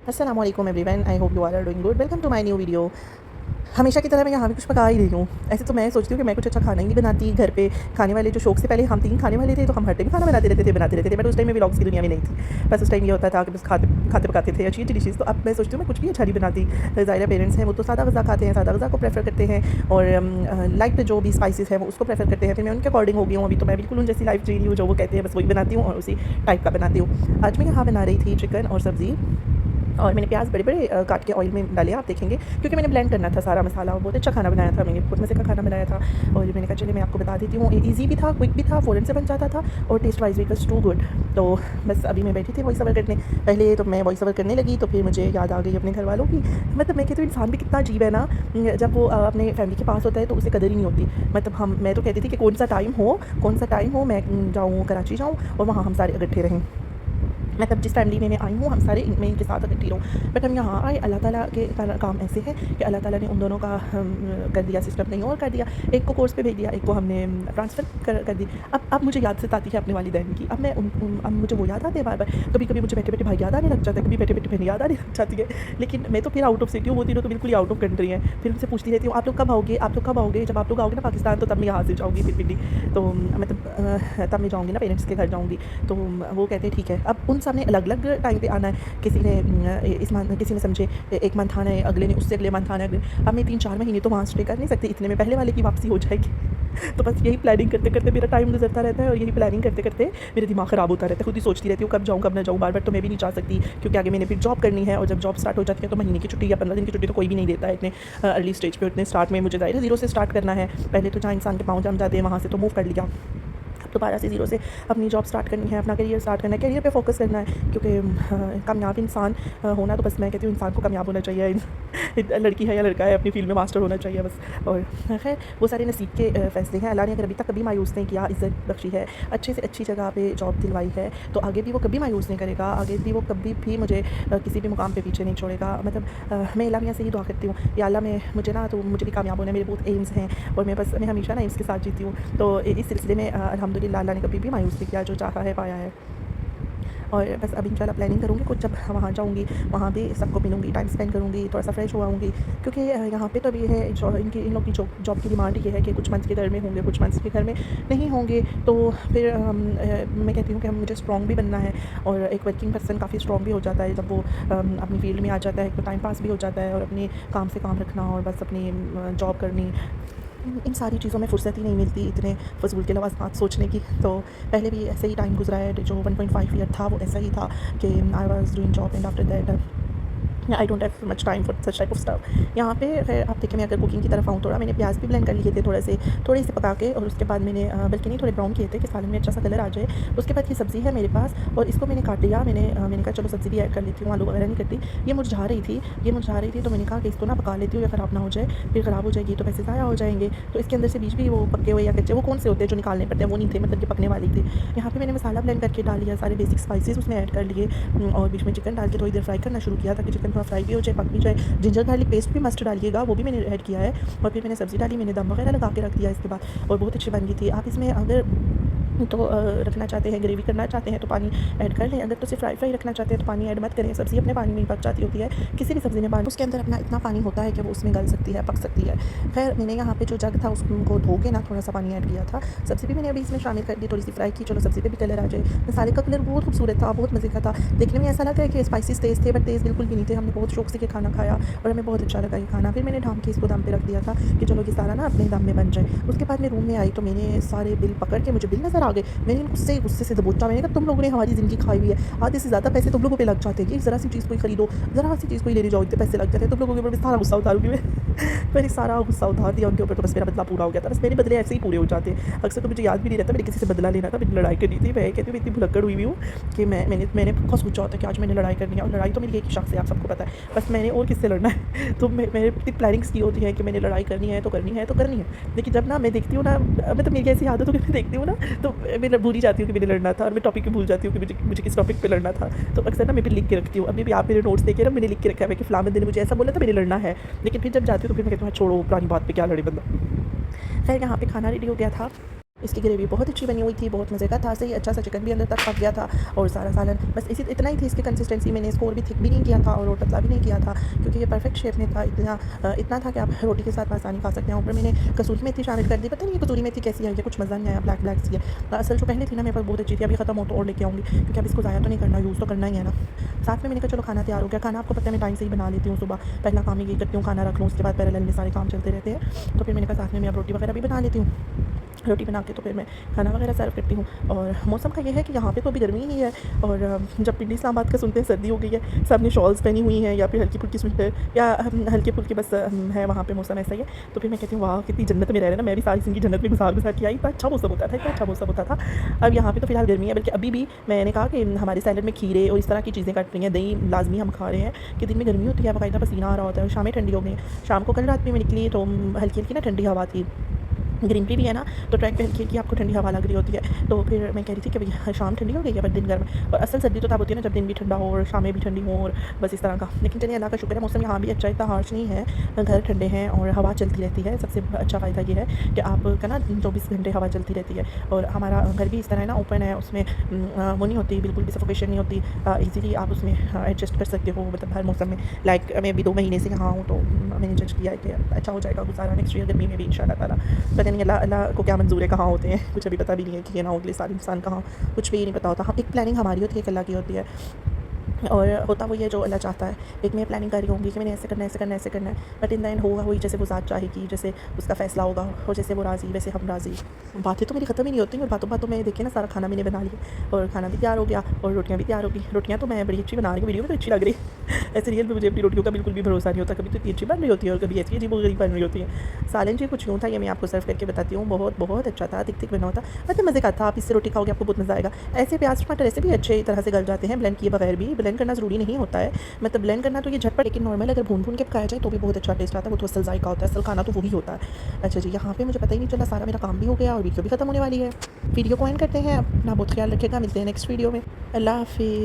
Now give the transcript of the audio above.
अस्सलाम वालेकुम everyone, I hope you are doing good. Welcome to my new video. हमेशा की तरह मैं यहाँ भी कुछ पका ही रही हूँ। ऐसे तो मैं सोचती हूँ कि मैं कुछ अच्छा खाना ही नहीं बनाती। घर पे खाने वाले जो शौक से पहले हम 3 खाने वाले थे, तो हम हर टाइम खाना बनाते रहते थे। बट उस टाइम में व्लॉग्स की दुनिया में नहीं थी। बस उस टाइम ये होता था कि बस खाते खाते पकाते थे अच्छी अच्छी डिशेज़। तो अब मैं सोचती हूँ मैं कुछ भी अच्छा नहीं बनाती। ज़ाहिर पेरेंट्स हैं वो तो सादा ग़ज़ा खाते हैं, सादा ग़ज़ा को प्रेफर करते हैं, और लाइट जो भी स्पाइसेस है वो उसको प्रेफर करते हैं। फिर मैं उनके अकॉर्डिंग हो गई हूँ। अभी तो मैं बिल्कुल उन जैसी लाइफ जी रही हूँ, जो वो कहते हैं बस वही बनाती हूँ और उसी टाइप का बनाती हूँ। आज मैं यहाँ बना रही थी चिकन और सब्ज़ी, और मैंने प्याज बड़े बड़े काट के ऑयल में डाले, आप देखेंगे, क्योंकि मैंने ब्लेंड करना था सारा मसाला। और बहुत अच्छा खाना बनाया था मैंने, बहुत मज़े का खाना बनाया था। और मैंने कहा चलिए मैं आपको बता देती हूँ। ईज़ी भी था, क्विक भी था, फ़ौरन से बन जाता था, और टेस्ट वाइज भी वॉज टू गुड। तो बस अभी मैं बैठी थी वॉइस ओवर करने। पहले तो मैं वॉइस ओवर करने लगी तो फिर मुझे याद आ गई अपने घर वालों की। मतलब मैं कहती हूँ इंसान भी कितना अजीब है ना, जब वो अपने फैमिली के पास होता है तो उसे कदर ही नहीं होती। मतलब मैं तो कहती थी कि कौन सा टाइम हो मैं जाऊँ कराची जाऊँ और वहाँ हम सारे इकट्ठे रहें। मतलब जिस फैमिली में मैं आई हूँ हम सारे मैं इनके साथ इकट्ठी रहूँ। बट हम यहाँ आए, अल्लाह ताला के काम ऐसे है कि अल्लाह ताला ने उन दोनों का कर दिया सिस्टम कहीं और कर दिया। एक को कोर्स पे भेज दिया, एक को हमने ट्रांसफ़र कर दी। अब मुझे याद सताती है अपने वालिदैन की। अब मैं अब मुझे वो याद आते हैं बार-बार। कभी-कभी मुझे बैठे-बैठे भाई याद आने लग जाता है, कभी बैठे-बैठे बहन याद आने लग जाती है। लेकिन मैं तो फिर आउट ऑफ सिटी हूँ, वो तीनों तो बिल्कुल ही आउट ऑफ कंट्री हैं। फिर उनसे पूछती रहती हूँ, आप लोग कब आओगे? आप लोग कब आओगे? जब आप लोग आओगे ना पाकिस्तान, तो तब मैं यहाँ से जाऊँगी फिर पिंडी। तो मतलब तब मैं जाऊँगी ना पेरेंट्स के घर जाऊँगी। तो वो कहते हैं ठीक है। अब उन सब ने अलग-अलग टाइम पे आना है। किसी ने समझे 1 मंथ आना है, अगले ने उससे अगले मंथ आना है। अब मैं 3-4 महीने तो वहाँ स्टे कर नहीं सकती, इतने में पहले वाले की वापसी हो जाएगी। तो बस यही प्लानिंग करते-करते मेरा टाइम गुज़रता रहता है, और यही प्लानिंग करते-करते मेरा दिमाग ख़राब होता रहता है। खुद ही सोचती रहती हूँ कब जाऊँ, कब ना जाऊँ। बार-बार तो मैं भी नहीं जा सकती, क्योंकि आगे मैंने फिर जॉब करनी है, और जब जॉब स्टार्ट हो जाती है तो महीने की छुट्टी या 15 दिन की छुट्टी तो कोई भी नहीं देता है इतने अर्ली स्टेज पे। इतने स्टार्ट में मुझे ज़ाहिर है ज़ीरो से स्टार्ट करना है। पहले तो जहाँ इंसान के पाँव जम जाते हैं वहाँ से तो मूव कर लिया। अब दोबारा से ज़ीरो से अपनी जॉब स्टार्ट करनी है, अपना करियर स्टार्ट करना है, करियर पे फोकस करना है। क्योंकि कामयाब इंसान होना, तो बस मैं कहती हूँ इंसान को कामयाब होना चाहिए। लड़की है या लड़का है, अपनी फील्ड में मास्टर होना चाहिए बस। और खैर वो सारे नसीब के फ़ैसले हैं। अल्लाह ने अगर अभी तक कभी मायूस नहीं किया, इज़्ज़त बख्शी है, अच्छे से अच्छी जगह पे जॉब दिलवाई है, तो आगे भी वो कभी मायूस नहीं करेगा। आगे भी वो कभी भी मुझे किसी भी मुकाम पे पीछे नहीं छोड़ेगा। मतलब मैं अल्लाह मियाँ से ही दुआ करती हूँ, या अल्लाह मुझे भी कामयाब होना है। मेरे बहुत एम्स हैं, और मैं हमेशा ना एम्स के साथ जीती हूँ। तो इस सिलसिले में अल्हम्दुलिल्लाह अल्लाह ने कभी भी मायूस नहीं किया, जो चाहा है पाया है। और बस अभी इंशाल्लाह प्लानिंग करूँगी कुछ, जब वहाँ जाऊँगी वहाँ भी सबको मिलूँगी, टाइम स्पेंड करूँगी, थोड़ा सा फ्रेश हो आऊँगी। क्योंकि यहाँ पे तो अभी है इन लोग की जॉब की डिमांड ये है कि कुछ मंथ्स के घर में होंगे, कुछ मंथ्स के घर में नहीं होंगे। तो फिर मैं कहती हूँ कि मुझे स्ट्रॉन्ग भी बनना है, और एक वर्किंग पर्सन काफ़ी स्ट्रॉन्ग भी हो जाता है जब वो अपनी फील्ड में आ जाता है। एक तो टाइम पास भी हो जाता है, और अपने काम से काम रखना, और बस अपनी जॉब करनी, इन सारी चीज़ों में फ़ुर्सत ही नहीं मिलती इतने फ़ज़ूल के लवाज़मात सोचने की। तो पहले भी ऐसे ही टाइम गुज़रा है, जो 1.5 ईयर था वो ऐसा ही था कि I was doing job, and after that I don't have much time for such type of stuff. यहाँ पे फिर आप देखिए, मैं अगर कुकिंग की तरफ आऊँ, थोड़ा मैंने प्याज भी ब्लेंड कर लिए थे थोड़े से पका के, और उसके बाद मैंने बल्कि नहीं, थोड़े ब्राउन किए थे कि सालन में अच्छा सा कलर आ जाए। उसके बाद ये सब्ज़ी है मेरे पास, और इसको मैंने काट लिया। मैंने कहा चलो सब्ज़ी भी ऐड कर लेती हूँ, आलू वगैरह नहीं करती। ये मुरझा रही थी, तो मैंने कहा कि इसको ना पका लेती हूँ, या ख़राब ना हो जाए, फिर ख़राब हो जाएगी तो पैसे ज़ाया हो जाएंगे। तो इसके अंदर से बीज भी वो पके हुए या कच्चे, वो कौन से होते हैं जो निकालने पड़ते हैं, वो नहीं थे, मतलब ये पकने वाले थे। यहाँ पे मैंने मसाला ब्लेंड करके डाल लिया, सारे बेसिक स्पाइसेस उसमें ऐड कर लिए, और बीच में चिकन डाल के थोड़ी देर फ्राई करना शुरू किया, ताकि चिकन थोड़ा फ्राई भी हो जाए, पक भी जाए। जिंजर गार्लिक पेस्ट भी मस्ट डालिएगा, वो भी मैंने ऐड किया है। और फिर मैंने सब्ज़ी डाली, मैंने दम वगैरह लगा के रख दिया इसके बाद, और बहुत अच्छी बन गई थी। आप इसमें अगर तो रखना चाहते हैं, ग्रेवी करना चाहते हैं तो पानी ऐड कर लें। अगर तो सिर्फ फ्राई रखना चाहते हैं तो पानी ऐड मत करें। सब्ज़ी अपने पानी में ही पक जाती होती है, किसी भी सब्ज़ी में पानी उसके अंदर अपना इतना पानी होता है कि वो उसमें गल सकती है, पक सकती है। खैर मैंने यहाँ पे जो जग था उसको धो के ना थोड़ा सा पानी ऐड किया था। सब्ज़ी भी मैंने अभी इसमें शामिल कर दी, थोड़ी सी फ्राई की, चलो सब्ज़ी पे भी कलर आ जाए। मसाले का कलर बहुत खूबसूरत था, बहुत मज़े का था। देखने में ऐसा लगा है कि स्पाइसेस तेज़ थे, बट तेज़ बिल्कुल भी नहीं थे। हमने बहुत शौक से ये खाना खाया, और हमें बहुत अच्छा लगा ये खाना। फिर मैंने ढाँप के इसको दम पे रख दिया था कि चलो ये सारा ना अपने दम में बन जाए। उसके बाद मैं रूम में आई तो मैंने सारे बिल पकड़ के, मुझे बिल नज़र आ गए। मैंने इनको गुस्से से दबोचा। मैंने कहा तुम लोगों ने हमारी ज़िंदगी खाई हुई है, आधे से ज़्यादा पैसे तुम लोगों पे लग जाते हैं कि ज़रा सी चीज़ कोई खरीदो, ज़रा सी चीज़ कोई लेने जाओ, इतने पैसे लग जाते हैं। तुम लोगों के ऊपर मैं सारा गुस्सा उतारूँगी मैं। मैंने सारा गुस्सा उतार दिया उनके ऊपर, तो बस मेरा बदला पूरा हो गया था। बस मेरे बदले ऐसे ही पूरे हो जाते हैं। अक्सर तो मुझे याद भी नहीं रहता मैंने किसी से बदला लेना था, मैंने लड़ाई करनी थी। मैं कहती हूँ इतनी भुलक्कड़ हुई हूँ कि मैंने पक्का सोचा होता है कि आज मैंने लड़ाई करनी है, और लड़ाई तो मेरी एक ही शख्स है, आप सबको पता है। बस मैंने और किससे लड़ना है। तो मैंने इतनी प्लानिंग्स की होती है कि मैंने लड़ाई करनी है तो करनी है तो करनी है। लेकिन जब ना मैं देखती हूँ ना, मतलब मेरी ऐसी आदत हो कि मैं देखती हूँ ना, तो मैं भूल ही जाती हूँ कि मैंने लड़ना था, और मैं टॉपिक भी भूल जाती हूँ कि मुझे किस टॉपिक पे लड़ना था। तो अक्सर ना मैं फिर लिख के रखती हूँ। अभी भी आप मेरे नोट्स देखे ना, मैंने लिख के रखा है कि फ़लाँ बंदे ने मुझे ऐसा बोला था, मैंने लड़ना है। लेकिन फिर जब जाती हूँ तो फिर मैं कहती हूँ छोड़ो पुरानी बात पे क्या लड़े बंदा। खैर यहाँ पे खाना रेडी हो गया था। इसकी ग्रेवी बहुत अच्छी बनी हुई थी, बहुत मज़े का था, सही अच्छा सा चिकन भी अंदर तक पक गया था और सारा सालन बस इसी इतना ही थी इसकी कंसिस्टेंसी। मैंने इसको और भी थिक भी नहीं किया था और पतला भी नहीं किया था, क्योंकि ये परफेक्ट शेप में था। इतना था कि आप रोटी के साथ आसानी खा सकते हैं। ऊपर मैंने कसूरी मेथी शामिल कर दी। पता नहीं कसूरी मेथी कैसी है, ये कुछ मज़ा नहीं आया, ब्लैक ब्लैक सी है। असल जो पहले थी ना मेरे पास बहुत अच्छी थी, अभी ख़त्म हो तो और लेके आऊँगी, क्योंकि अब इसको ज़ाया तो नहीं करना, यूज़ तो करना ही है ना। साथ में मैंने कहा चलो खाना तैयार हो गया। खाना आपको पता है मैं टाइम से ही बना लेती हूँ, सुबह पहला काम ही ये करती हूँ, खाना रख लूँ, उसके बाद पैरेलल में सारे काम चलते रहते हैं। तो फिर मैंने कहा साथ में मैं अब रोटी वगैरह भी बना लेती हूँ। रोटी बना के तो फिर मैं खाना वगैरह सर्व करती हूँ। और मौसम का ये है कि यहाँ पे तो अभी गर्मी ही है, और जब पिंडी इस्लामाबाद का सुनते हैं सर्दी हो गई है, सब ने शॉल्स पहनी हुई हैं या फिर हल्की फुल्की स्वेटर या हल्के फुल्के बस है वहाँ पे मौसम ऐसा ही है। तो फिर मैं कहती हूँ वाह कितनी जन्नत में रह रहे हैं ना, मैं भी सारी जिंदगी जन्नत में गुजार के आई। इतना अच्छा मौसम होता था, इतना अच्छा मौसम होता था। अब यहाँ पे तो फिलहाल गर्मी है, बल्कि अभी भी मैंने कहा कि हमारे सैलड में खीरे और इस तरह की चीज़ें कट रही हैं, दही लाजमी हम खा रहे हैं कि दिन में गर्मी होती है, बाकायदा पसीना आ रहा होता है, शामें ठंडी हो गई। शाम को कल रात में मैं निकली तो हल्की हल्की ना ठंडी हवा थी, ग्रीनरी भी है ना, तो ट्रैक पे हल्की हल्की आपको ठंडी हवा लग रही होती है। तो फिर मैं कह रही थी कि भाई शाम ठंडी हो गई है पर दिन गर्म। और असल सर्दी तो तब होती है ना जब दिन भी ठंडा हो और शामें भी ठंडी हो, और बस इस तरह का। लेकिन चलिए अल्लाह का शुक्र है मौसम यहाँ भी अच्छा, इतना हार्श नहीं है, घर ठंडे हैं और हवा चलती रहती है। सबसे अच्छा फ़ायदा ये है कि आपका ना 24 घंटे हवा चलती रहती है। और हमारा घर भी इस तरह है ना, ओपन है, उसमें वो नहीं होती, बिल्कुल भी सफोकेशन नहीं होती, ईजीली आप उसमें एडजस्ट कर सकते हो, मतलब हर मौसम में। लाइक मैं अभी 2 महीने से यहाँ हूँ, तो मैंने जज किया है कि अच्छा हो जाएगा गुजारा नेक्स्ट ईयर गर्मी में भी इंशाल्लाह ताला। पता नहीं अल्लाह को क्या मंजूर है, कहाँ होते हैं कुछ अभी पता भी नहीं है कि ये ना अगले साल इंसान कहाँ, कुछ भी नहीं पता होता। हम एक प्लानिंग हमारी होती है, एक अल्लाह की होती है, और होता वो ये जो अल्लाह चाहता है। एक मैं प्लानिंग कर रही होंगी कि मैंने ऐसे करना है, ऐसे करना है, ऐसे करना है, बट इन द एंड होगा वही जैसे वो ज़ात चाहेगी, जैसे उसका फ़ैसला होगा, और जैसे वो राज़ी वैसे हम राज़ी। बातें तो मेरी ख़त्म ही नहीं होती, और बातों बातों में देखिए ना सारा खाना मैंने बना लिया, और खाना भी तैयार हो गया और रोटियाँ भी तैयार हो गई। रोटियाँ तो मैं बड़ी अच्छी बना रही हूँ, वीडियो में तो अच्छी लग रही है ऐसे रियल में मुझे अपनी रोटियों का बिल्कुल भी भरोसा नहीं होता, कभी तो इतनी अच्छी बन रही होती है और कभी ऐसी अजीब-ओ-गरीब बन रही होती है। सालन जी कुछ यूँ था, ये मैं आपको सर्व करके बताती हूँ, बहुत बहुत अच्छा था, थिक थिक बना होता, मतलब मज़े का था। आप इससे रोटी खाओगे आपको बहुत मज़ा आएगा। ऐसे प्याज़ टमाटर ऐसे भी अच्छे तरह से गल जाते हैं, ब्लेंड किए बगैर भी। ब्लेंड करना ज़रूरी नहीं होता है, मतलब ब्लेंड करना तो ये झटपट, लेकिन नॉर्मल अगर भून के पकाया जाए तो भी बहुत अच्छा टेस्ट आता है। वो तो असल जायका होता है, असल खाना तो वही होता है। अच्छा जी, यहाँ पे मुझे पता ही नहीं चला, सारा मेरा काम भी हो गया और वीडियो भी ख़त्म होने वाली है। वीडियो को एंड करते हैं, अपना बहुत ख्याल रखिएगा, मिलते हैं नेक्स्ट वीडियो में। अल्लाह हाफ़िज़।